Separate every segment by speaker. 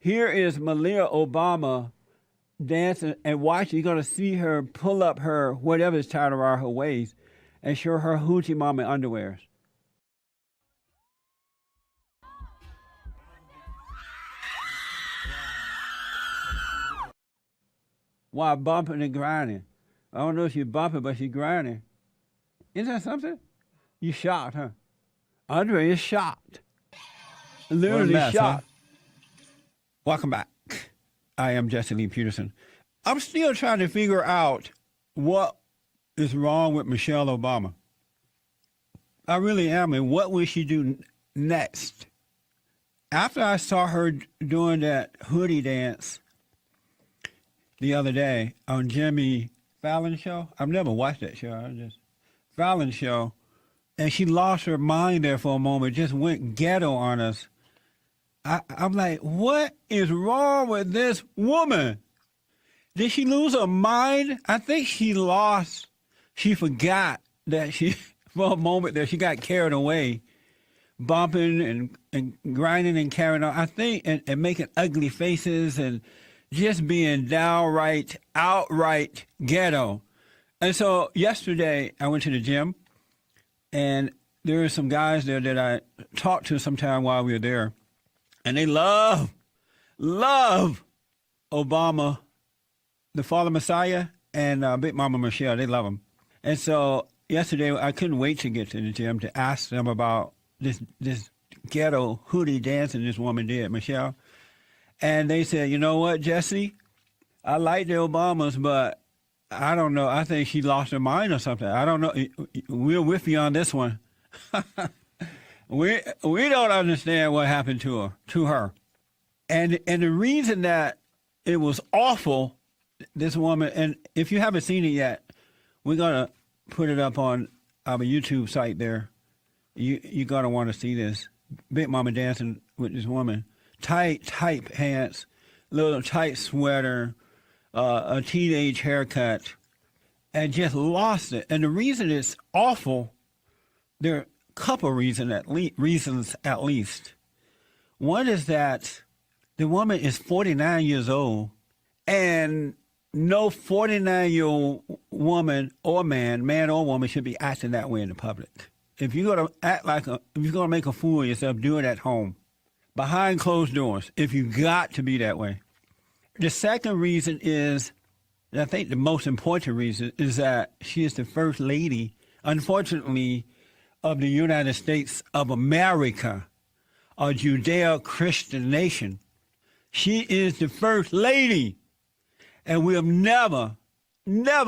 Speaker 1: Here is Malia Obama dancing, and watch, you're going to see her pull up her whatever is tied around her waist and show her hoochie mama underwears. While bumping and grinding. I don't know if she's bumping, but she's grinding. Isn't that something? You shocked, huh? Andre is shocked. Literally shocked. Huh? Welcome back. I am Jesse Lee Peterson. I'm still trying to figure out what is wrong with Michelle Obama. I really am. And what will she do next? After I saw her doing that hoodie dance the other day on Jimmy Fallon's show, I've never watched that show. I just Fallon's show, and she lost her mind there for a moment, just went ghetto on us. I'm like, what is wrong with this woman? Did she lose her mind? I think she forgot that for a moment there, she got carried away, bumping and grinding and carrying on. I think, and making ugly faces and just being outright ghetto. And so yesterday I went to the gym, and there were some guys there that I talked to sometime while we were there. And they love Obama, the Fallen Messiah, and Big Mama Michelle. They love him. And so yesterday, I couldn't wait to get to the gym to ask them about this ghetto hoodie dancing this woman did, Michelle. And they said, you know what, Jesse? I like the Obamas, but I don't know. I think she lost her mind or something. I don't know. We're with you on this one. We don't understand what happened to her. And the reason that it was awful, this woman, and if you haven't seen it yet, we're going to put it up on our YouTube site there. You're going to want to see this. Big Mama dancing with this woman. Tight pants, little tight sweater, a teenage haircut, and just lost it. And the reason it's awful, there are a couple reasons at least. One is that the woman is 49 years old, and no 49-year-old woman or man or woman should be acting that way in the public. If you're going to make a fool of yourself, do it at home, behind closed doors, if you got to be that way. The second reason is, and I think the most important reason, is that she is the first lady, unfortunately, of the United States of America, a Judeo-Christian nation. She is the first lady, and we have never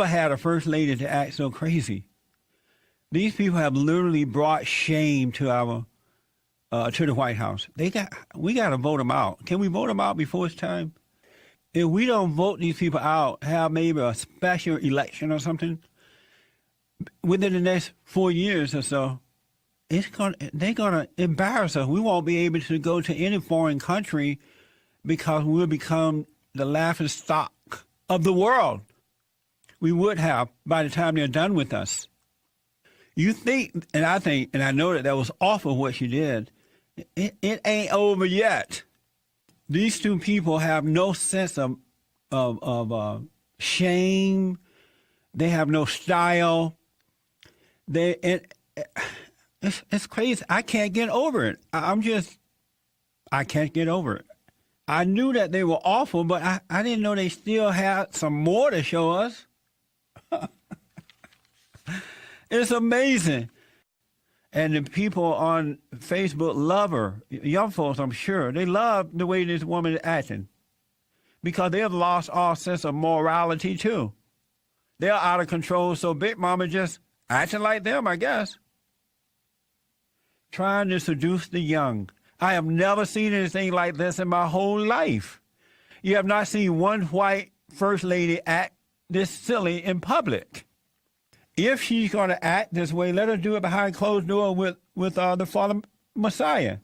Speaker 1: had a first lady to act so crazy. These people have literally brought shame to our to the White House. We got to vote them out. Can we vote them out before it's time? If we don't vote these people out, have maybe a special election or something within the next 4 years or so, they're gonna embarrass us. We won't be able to go to any foreign country because we'll become the laughing stock of the world. We would have by the time they're done with us. You think, and I know that was awful what she did. It ain't over yet. These two people have no sense of shame. They have no style. It's crazy. I can't get over it. I can't get over it. I knew that they were awful, but I didn't know they still had some more to show us. It's amazing. And the people on Facebook love her. Young folks, I'm sure, they love the way this woman is acting because they have lost all sense of morality, too. They're out of control, so Big Mama just acting like them, I guess. Trying to seduce the young. I have never seen anything like this in my whole life. You have not seen one white first lady act this silly in public. If she's going to act this way, let her do it behind closed door with the fallen Messiah.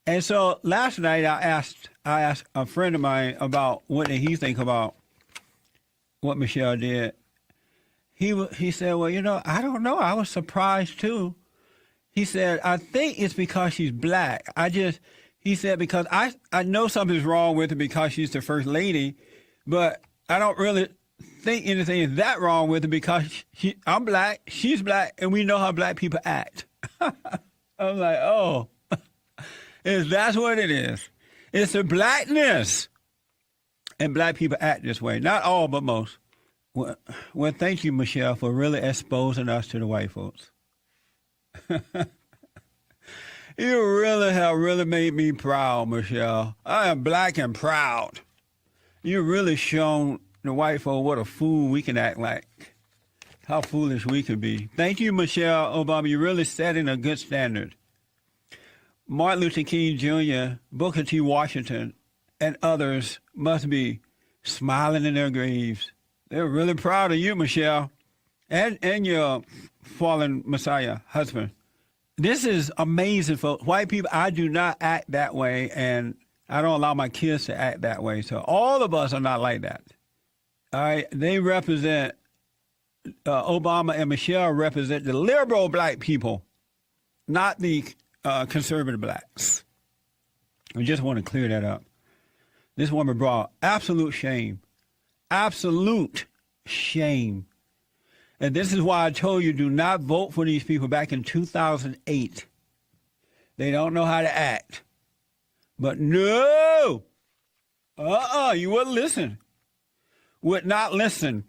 Speaker 1: And so last night I asked a friend of mine about what did he think about what Michelle did. He said, well, I don't know. I was surprised too. He said, I think it's because she's black. He He said, because I know something's wrong with her because she's the first lady, but I don't really think anything is that wrong with her because I'm black, she's black, and we know how black people act. I'm like, oh, that's what it is. It's the blackness. And black people act this way. Not all, but most. Well, thank you, Michelle, for really exposing us to the white folks. You really have really made me proud, Michelle. I am black and proud. You really shown the white folk what a fool we can act like. How foolish we can be. Thank you, Michelle Obama. You're really setting a good standard. Martin Luther King Jr., Booker T. Washington, and others must be smiling in their graves. They're really proud of you, Michelle, and your fallen Messiah husband. This is amazing, folks. White people, I do not act that way, and I don't allow my kids to act that way. So all of us are not like that. All right, they represent, Obama and Michelle represent the liberal black people, not the conservative blacks. I just want to clear that up. This woman brought absolute shame. Absolute shame. And this is why I told you, do not vote for these people back in 2008. They don't know how to act. But no! You wouldn't listen. Would not listen.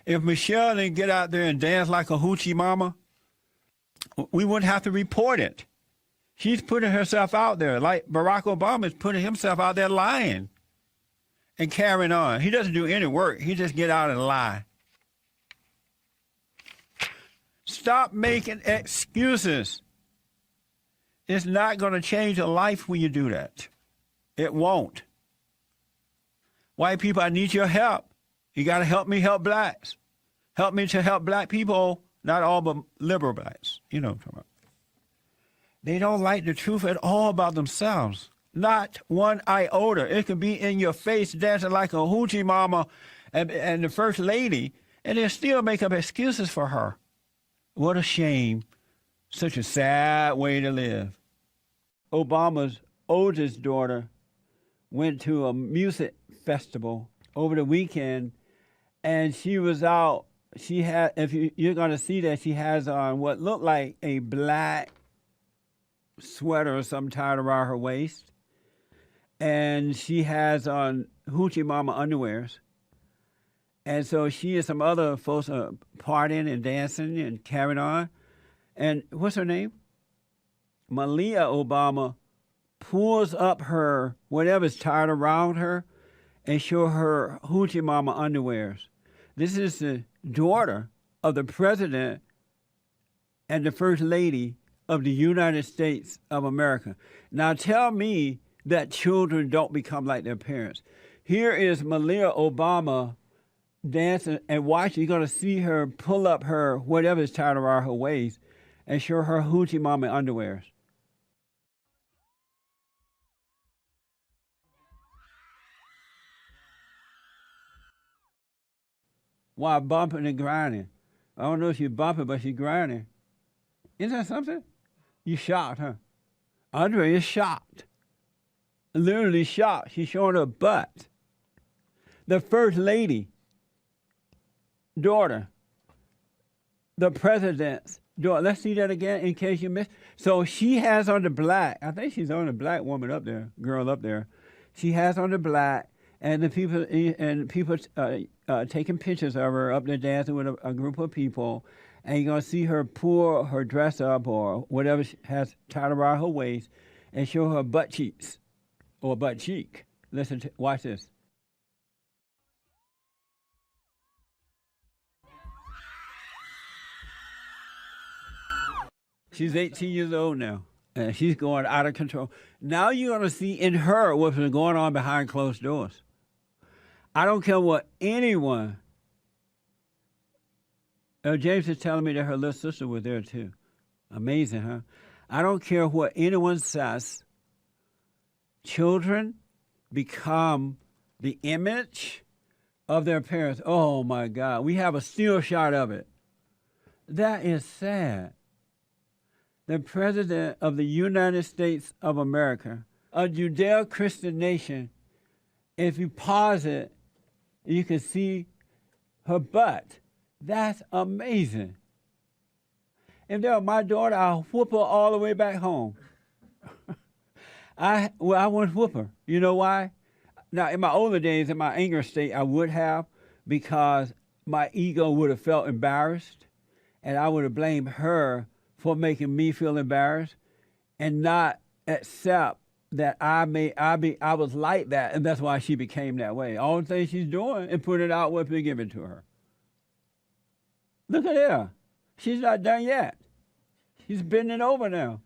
Speaker 1: If Michelle didn't get out there and dance like a hoochie mama, we wouldn't have to report it. She's putting herself out there, like Barack Obama is putting himself out there lying and carrying on. He doesn't do any work. He just get out and lie. Stop making excuses. It's not going to change your life when you do that. It won't. White people, I need your help. You got to help me help blacks. Help me to help black people, not all but liberal blacks. You know what I'm talking about. They don't like the truth at all about themselves. Not one iota. It could be in your face dancing like a hoochie mama and the first lady, and they still make up excuses for her. What a shame. Such a sad way to live. Obama's oldest daughter went to a music festival over the weekend, and she was out. She had, if you're going to see that, she has on what looked like a black sweater or something tied around her waist, and she has on hoochie mama underwears. And so she and some other folks are partying and dancing and carrying on. And what's her name? Malia Obama pulls up her whatever's tied around her and show her hoochie mama underwears. This is the daughter of the president and the first lady of the United States of America. Now tell me that children don't become like their parents. Here is Malia Obama dancing, and watch, you're going to see her pull up her whatever is tied around her waist and show her hoochie mama underwears. While bumping and grinding. I don't know if she's bumping, but she's grinding. Isn't that something? You shocked, huh? Andre is shocked. Literally shocked. She's showing her butt. The first lady daughter, the president's daughter. Let's see that again in case you missed. So she has on the black. I think she's on the black woman up there, girl up there. She has on the black, and the people taking pictures of her up there dancing with a group of people. And you're gonna see her pull her dress up or whatever she has tied around her waist and show her butt cheeks or butt cheek. Listen, watch this. She's 18 years old now, and she's going out of control. Now you're going to see in her what's been going on behind closed doors. I don't care what anyone. James is telling me that her little sister was there too. Amazing, huh? I don't care what anyone says. Children become the image of their parents. Oh, my God. We have a still shot of it. That is sad. the President of the United States of America, a Judeo-Christian nation. If you pause it, you can see her butt. That's amazing. If that were my daughter, I'll whoop her all the way back home. I wouldn't whoop her. You know why? Now, in my older days, in my anger state, I would have, because my ego would have felt embarrassed, and I would have blamed her for making me feel embarrassed, and not accept that I was like that, and that's why she became that way. All the things she's doing and putting it out what's been given to her. Look at her. She's not done yet. She's bending over now.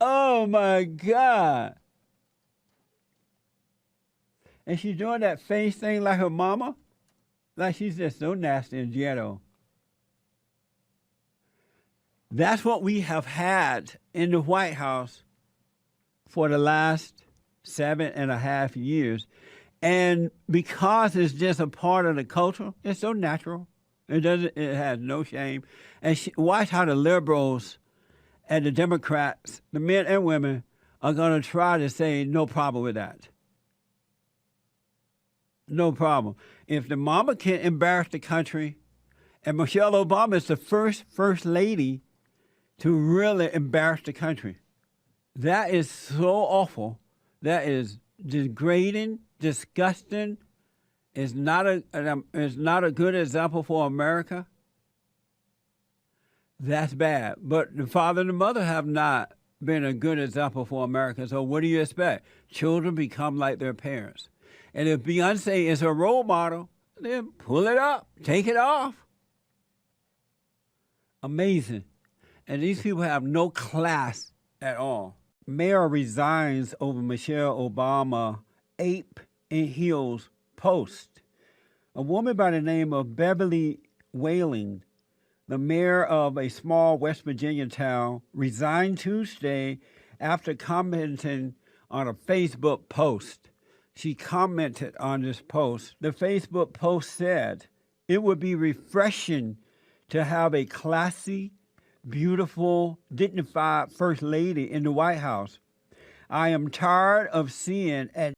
Speaker 1: Oh my God. And she's doing that face thing like her mama. Like she's just so nasty and ghetto. That's what we have had in the White House for the last 7.5 years. And because it's just a part of the culture, it's so natural. It has no shame. And watch how the liberals and the Democrats, the men and women, are going to try to say no problem with that. No problem. If the mama can embarrass the country, and Michelle Obama is the first lady to really embarrass the country. That is so awful. That is degrading, disgusting. It's not a good example for America. That's bad. But the father and the mother have not been a good example for America. So what do you expect? Children become like their parents. And if Beyonce is a role model, then pull it up, take it off. Amazing. And these people have no class at all. Mayor resigns over Michelle Obama ape in heels post. A woman by the name of Beverly Whaling, the mayor of a small West Virginia town, resigned Tuesday after commenting on a Facebook post. She commented on this post. The Facebook post said, "It would be refreshing to have a classy, beautiful, dignified First Lady in the White House. I am tired of seeing an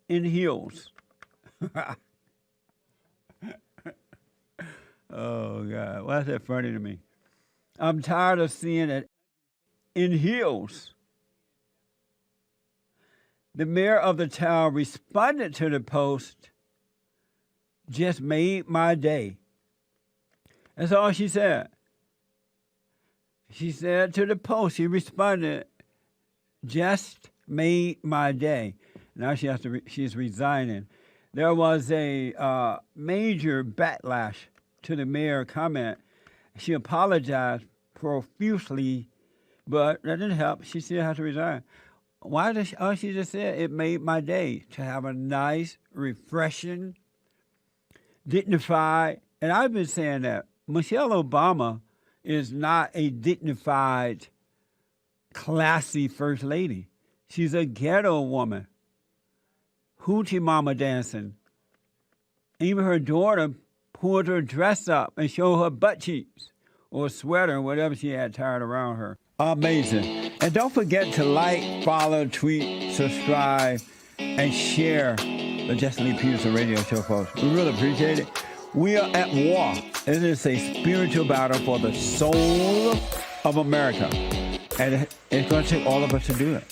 Speaker 1: in heels." Oh, God. Why is that funny to me? I'm tired of seeing it in heels. The mayor of the town responded to the post, "Just made my day." That's all she said. She said to the post, she responded, "Just made my day." Now she's resigning. There was a major backlash to the mayor's comment. She apologized profusely, but that didn't help. She still had to resign. Why does she just said, "It made my day," to have a nice, refreshing, dignified, and I've been saying that Michelle Obama is not a dignified, classy First Lady. She's a ghetto woman. Hoochie mama dancing. Even her daughter pulled her dress up and showed her butt cheeks or sweater or whatever she had tied around her. Amazing. And don't forget to like, follow, tweet, subscribe, and share the Jesse Lee Peterson radio show, folks. We really appreciate it. We are at war. It is a spiritual battle for the soul of America. And it's going to take all of us to do it.